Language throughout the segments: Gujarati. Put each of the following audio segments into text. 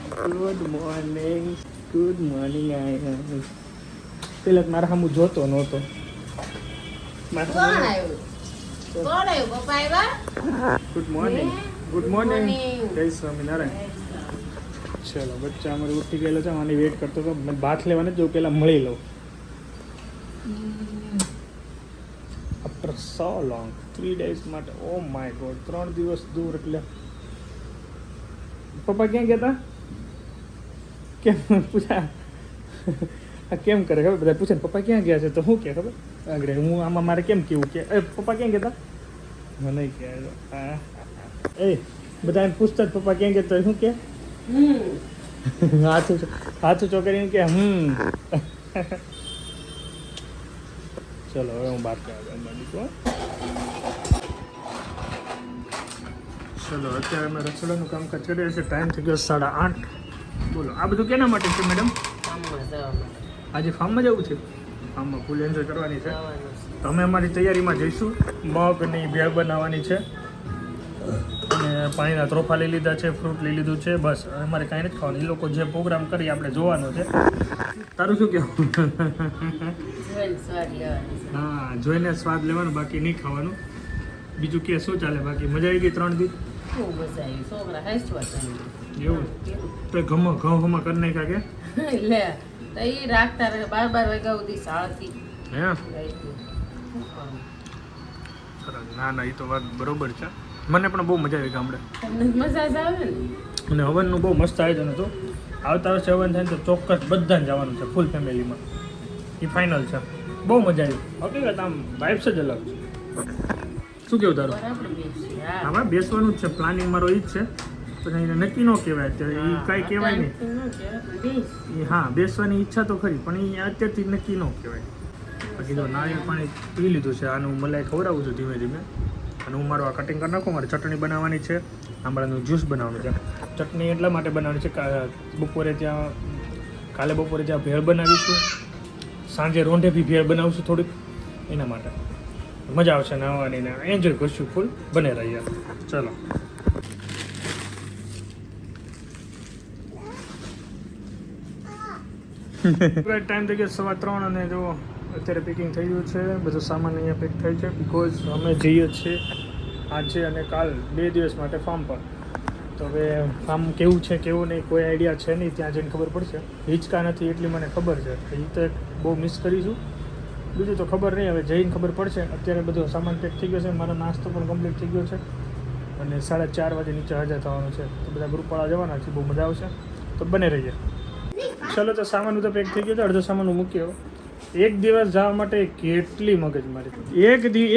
ગુડ મોર્નિંગ આયા પેલા મારા સામું જોતો નહોતો ગુડ મોર્નિંગ જય સ્વામિનારાયણ ચલો બચ્ચા અમારે ઉઠી ગયેલો છે આની વેઇટ કરતો હતો મેં બાથ લેવાને જો પેલા મળી લઉં આફ્ટર સો લોંગ 3 days માટે ઓ માય ગોડ 3 દિવસ દૂર એટલે પપ્પા ક્યાં ગયા હતા કેમ પૂછા આ કેમ કરે ખબર બધા પૂછે ને પપ્પા ક્યાં ગયા છે તો શું કે ખબર આગળ હું આમાં મારે કેમ કેવું કે પપ્પા ક્યાં ગયા હતા મને કહે એ બધા એમ પૂછતા પપ્પા ક્યાં ગયા તો શું કે હાથું ચોકરીને કે ચલો હવે હું બાત કરવા ચલો અત્યારે અમે રસોડાનું કામકાજ કરીએ છીએ ટાઈમ થઈ ગયો 8:30 બોલો આ બધું કેના માટે છે મેડમ આજે ફાર્મમાં જવું છે ફાર્મમાં ફૂલ એન્જોય કરવાની છે તો અમે અમારી તૈયારીમાં જઈશું મગની ભેળ બનાવવાની છે અને પાણીના ત્રોફા લઈ લીધા છે ફ્રૂટ લઈ લીધું છે બસ અમારે કાંઈ નથી ખાવાનું એ લોકો જે પ્રોગ્રામ કરી આપણે જોવાનો છે તારું શું કહેવું હા જોઈને સ્વાદ લેવાનો બાકી નહીં ખાવાનું બીજું કે શું ચાલે બાકી મજા આવી ગઈ 3 દિવસ એવું તો ઘઉં કરી નાખ્યા કે લે તો એ રાખતા રહે 12 વાગ્યા સુધી શાળાથી હે ના ના એ તો વાત બરોબર છે મને પણ બહુ મજા આવી ગામડે મજા આવે ને અને હવનનું બહુ મસ્ત આયોજન હતું આવતા વર્ષે હવન થાય તો ચોક્કસ બધાને જવાનું છે ફૂલ ફેમિલીમાં એ ફાઇનલ છે બહુ મજા આવી હકીકત આમ વાઇબ્સ જ અલગ છે શું કેવું તારું હા બેસવાનું જ છે પ્લાનિંગ મારો એ જ છે પણ એને નક્કી ન કહેવાય અત્યારે એ કાંઈ કહેવાય નહીં હા બેસવાની ઈચ્છા તો ખરી પણ એ અત્યારથી નક્કી ન કહેવાય બાકી જો નારિયેળ પાણી પી લીધું છે આનું મલાઈ ખવડાવું છું ધીમે ધીમે અને હું મારું આ કટિંગ કરી નાખું મારે ચટણી બનાવવાની છે આંબળાનું જ્યુસ બનાવવાનું છે ચટણી એટલા માટે બનાવવાની છે કાલે બપોરે ત્યાં ભેળ બનાવીશું સાંજે રોંઢે બી ભેળ બનાવશું થોડીક એના માટે મજા આવશે નાવાની ને એન્જોય કરશું ફૂલ બને રહીએ ચલો ટાઈમ થઈ ગયો 3:15 અને જો અત્યારે પેકિંગ થઈ ગયું છે બધો સામાન અહીંયા પેક થાય છે બિકોઝ અમે જઈએ છીએ આજે અને કાલ 2 દિવસ માટે ફાર્મ પર તો હવે ફાર્મ કેવું છે કેવું નહીં કોઈ આઈડિયા છે નહીં ત્યાં જઈને ખબર પડશે હિંચકા નથી એટલી મને ખબર છે એ તો બહુ મિસ કરીશું બીજું તો ખબર નહીં હવે જઈને ખબર પડશે અત્યારે બધો સામાન પેક થઈ ગયો છે મારો નાસ્તો પણ કમ્પ્લીટ થઈ ગયો છે અને 4:30 વાગે નીચે હાજર થવાનું છે તો બધા ગ્રુપવાળા જવાના છે બહુ મજા આવશે તો બને રહીએ ચલો તો સામાન તો પેક થઈ ગયો છે અડધો સામાન હું મૂક્યો એક દિવસ જવા માટે કેટલી મગજમારી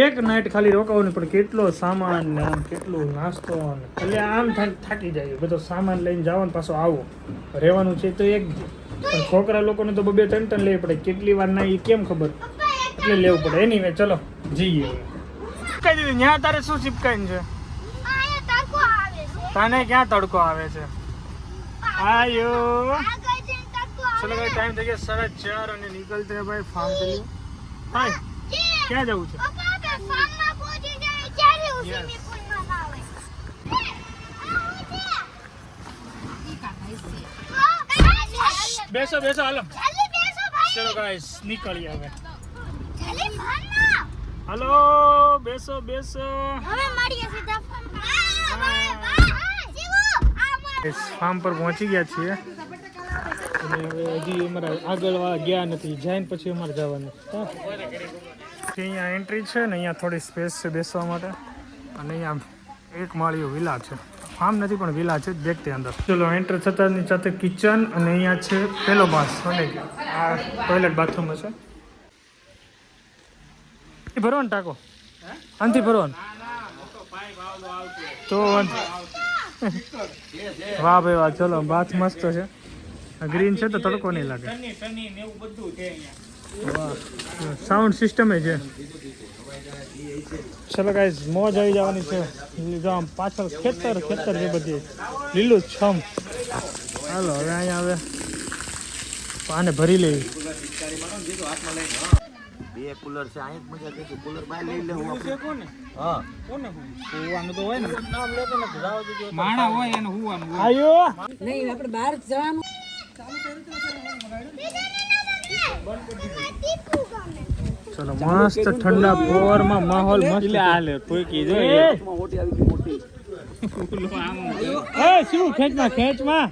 એક નાઇટ ખાલી રોકાવાનું પણ કેટલો સામાન ને આમ કેટલું નાસ્તો ને એટલે આમ થાકી જાય બધો સામાન લઈને જવાનું પાછો આવો રહેવાનું છે તો એક પણ છોકરા લોકોને તો 2-3 લેવી પડે કેટલી વાર ના એ કેમ ખબર એટલે લેવું પડે એની વે ચલો જઈએ કઈ દીધું ત્યાં તારે શું ચીપકાઈને છે તને ક્યાં તડકો આવે છે આયો चलो भाई टाइम થઈ ગયો 4:30 અને નીકળતે હે ભાઈ ફાર્મ के लिए हाय क्या જવું છે ફાર્મ માં પહોંચી જાય ત્યારે ઉસી પુલ માં આવે બેસો હાલો જલ્દી બેસો ભાઈ ચલો ગાઈસ નીકળીએ હવે જલ્દી ફાર્મ હાલો બેસો હવે મળીએ સીધા ફાર્મ પર પહોંચી ગયા છીએ અને હવે હજી અમારા આગળ ગયા નથી જઈને પછી અમારે જવાનું અહીંયા એન્ટ્રી છે ને અહીંયા થોડી સ્પેસ છે બેસવા માટે અને અહીંયા એક માળીઓ વિલા છે ફાર્મ નથી પણ વિલા છે દેખતે અંદર ચલો એન્ટર થતાની સાથે કિચન અને અહીંયા છે પેલો બાસ અને આ ટોયલેટ બાથરૂમ છે એ ભરવાનું ટાંકો આનથી ભરવાનું તો વાહ ભાઈ વાહ ચલો બાથ મસ્ત છે ગ્રીન છે તો તડકો નહીં લાગે વાહ સાઉન્ડ સિસ્ટમ છે ચલો ગાઈઝ મોજ આવી જવાની છે જો આમ પાછળ ખેતર છે બધી લીલું છમ હાલો હવે અહીંયા હવે આને ભરી લેવી બે કુલર છે અહીં જ મજા કરી કુલર બહાર લઈ લે હું છે કોને હા કોને હુવાનું તો હોય ને નામ લેતો નથી જાવ તો માણા હોય એને હુવાનું હોય આયો નહીં આપણે બહાર જવાનું ચલો મસ્ત ઠંડા પોરમાં માહોલ મસ્ત હાલે કોઈ કીધો મોટી આવી ગઈ મોટી એ શું ખેંચમાં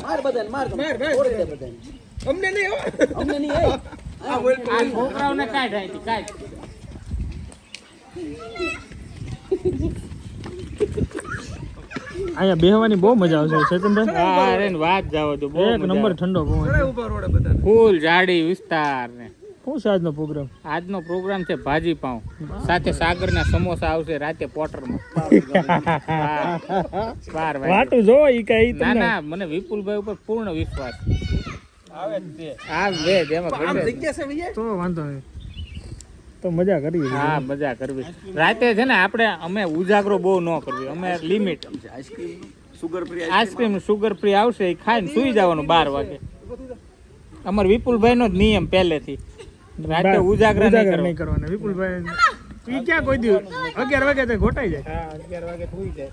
માર બધાને માર ઓરે દે બધાને અમને નહીં અમને નહીં આ છોકરાઓને કાઢ આઈ કાઢ અહીંયા બેહવાની બહુ મજા આવશે ચેતનભાઈ હા અરે વાત જાવ તો બહુ એક નંબર ઠંડો પવન ફૂલ ઝાડી વિસ્તાર ને શું છે આજનો પ્રોગ્રામ આજનો પ્રોગ્રામ છે ભાજી પાઉં સાથે સાગરના સમોસા આવશે રાતે પોટરમાં 12 વાગે વાટું જો ઈ કઈ ના ના મને વિપુલભાઈ ઉપર પૂર્ણ વિશ્વાસ આવે જ એમાં તો વાંધો નહીં તો મજા કરવી હા મજા કરવી રાતે છે ને આપણે અમે ઉજાગરો બહુ ન કરવી અમે limit ice cream sugar free ice cream sugar free આવશે એ ખાઈને સુઈ જવાનું 12 વાગે અમાર વિપુલભાઈ નો જ નિયમ પહેલેથી રાતે ઉજાગરા નહીં કરવાના વિપુલભાઈ ઈ ક્યાં કોઈ દિવસ 11 વાગે તો ઘોટાઈ જાય હા 11 વાગે સુઈ જાય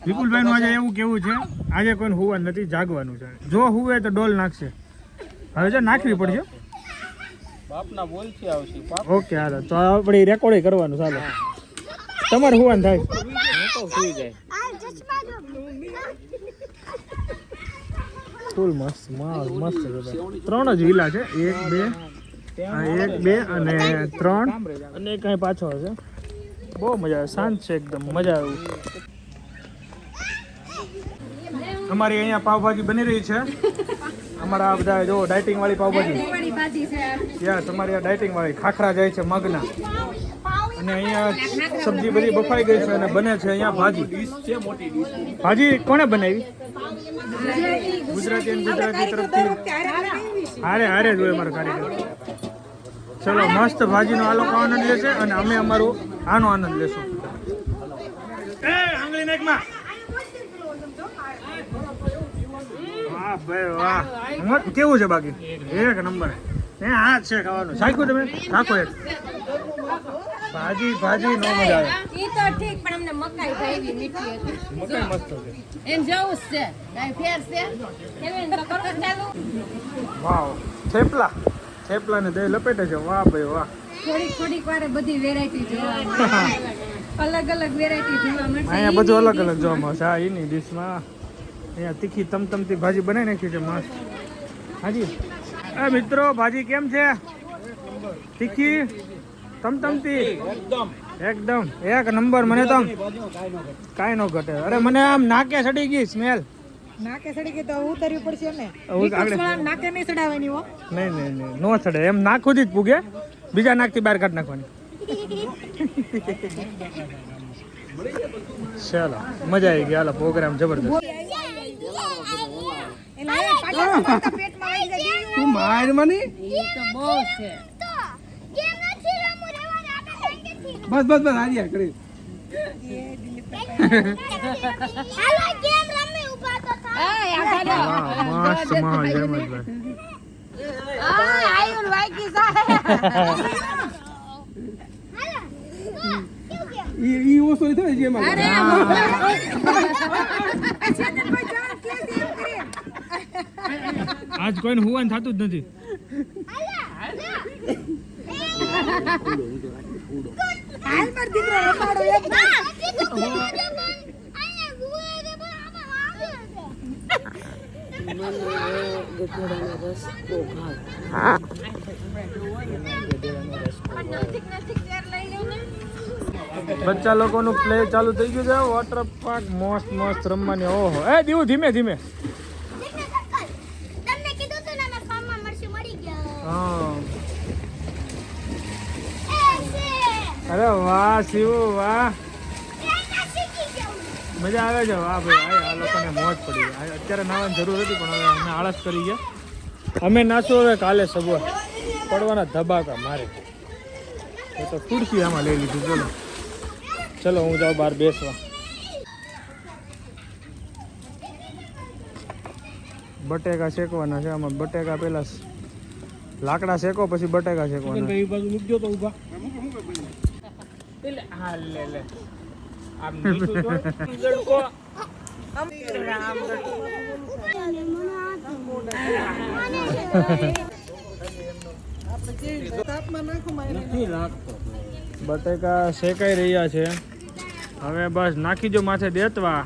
વિપુલભાઈ નું આજે એવું કેવું છે આજે કોઈને હુવાનું નથી જાગવાનું છે જો હુવે તો ડોલ નાખશે હવે જો નાખવી પડશે બાપના બોલથી આવશે બાપ ઓકે હાલો તો આપણે રેકોર્ડ કરવાનું ચાલો તમારે હુવાનું થાય હું તો સુઈ જાય ફૂલ મસ્ત મસ્ત છે 3 જ વિલા છે 1 2 અને 3 અને કઈ પાછો હશે બહુ મજા આવે શાંત છે એકદમ મજા આવે અમારી અહીંયા પાવભાજી બની રહી છે અમારા આ બધા જો ડાયટિંગ વાળી પાવભાજી યસ અમારી આ ડાયટિંગ વાળી ખાખરા જાય છે મગના અને અહીંયા સબ્જી બધી બફાઈ ગઈ છે અને બને છે અહીંયા ભાજી ભાજી કોણે બનાવી ગુજરાતી તરફથી હારે જોઈએ અમારો કાર્યક્રમ ચલો મસ્ત ભાજીનો આ લોકો આનંદ લેશે અને અમે અમારો આનો આનંદ લેશું એ આંગળી નાખમાં વાહ ભાઈ વાહ કેવું છે બાકી એક નંબર એ આ છે ખાવાનું સાચું તમે રાખો એક ભાજી નો મજા આવે ઈ તો ઠીક પણ અમને મકાઈ ભાવી મીઠી હતી મકાઈ મસ્ત છે એમ જવું છે કાઈ ફેર છે કેવી તો કરો ચાલુ વાવ થેપલા ને દહીં લપેટે છે વાહ ભાઈ વાહ થોડીક વારે બધી વેરાયટી જોવા મળે અલગ વેરાયટી જોવા મળશે અહીંયા બધું અલગ જોવા મળશે હા એની ડીશમાં અહીંયા તીખી તમતમતી ભાજી બનાવી નાખી છે મસ્ત હાજી એ મિત્રો ભાજી કેમ છે તીખી તમતમતી એકદમ એક નંબર મને તો કાંઈ ન ઘટે અરે મને આમ નાકે સડી ગઈ સ્મેલ નાકે સડી ગઈ તો ઉતરવી પડશે ને આગળ નાકે નહીં સડાવવાની હો નહીં નો સડે એમ નાક સુધી જ પૂગે બીજા નાકથી બહાર કાઢી નાખવાની ચાલો મજા આવી ગઈ હાલો પ્રોગ્રામ જબરદસ્ત તું માર મને ઈ તો બહુ છે બસ હારિયા કરી મસ્ત માહોલ ઈ ઓસો થાય છે આજ કોઈને હુવાન થતું જ નથી હાલ માર દીકરો રમાડો એક બચ્ચા લોકોનું પ્લે ચાલુ થઈ ગયું છે વોટર પાર્ક મસ્ત રમવાની ઓહો એ દીવું ધીમે હા અરે વાહ શિવ વાહ મજા આવે છે વાહ ભાઈ આ લોકોને મોજ પડી અત્યારે નાવાની જરૂર હતી પણ હવે અમે આળસ કરી ગયા અમે નાચો હવે કાલે સગવડ પડવાના ધબાકા મારે એ તો ખુરશી આમાં લઈ લીધી ચલો હું જાઉં બહાર બેસવા બટેકા શેકવાના છે. આમાં બટેકા પહેલા લાકડા શેકો પછી બટેકા શેકવાના. એટલે હા લે લે આમ નીચું જોઈ ગડકો આમ નથી લાગતો. બટેકા શેકાઈ રહ્યા છે. હવે બસ નાખી જો માથે દેતવા.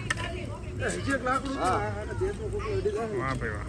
વાહ ભાઈ વાહ.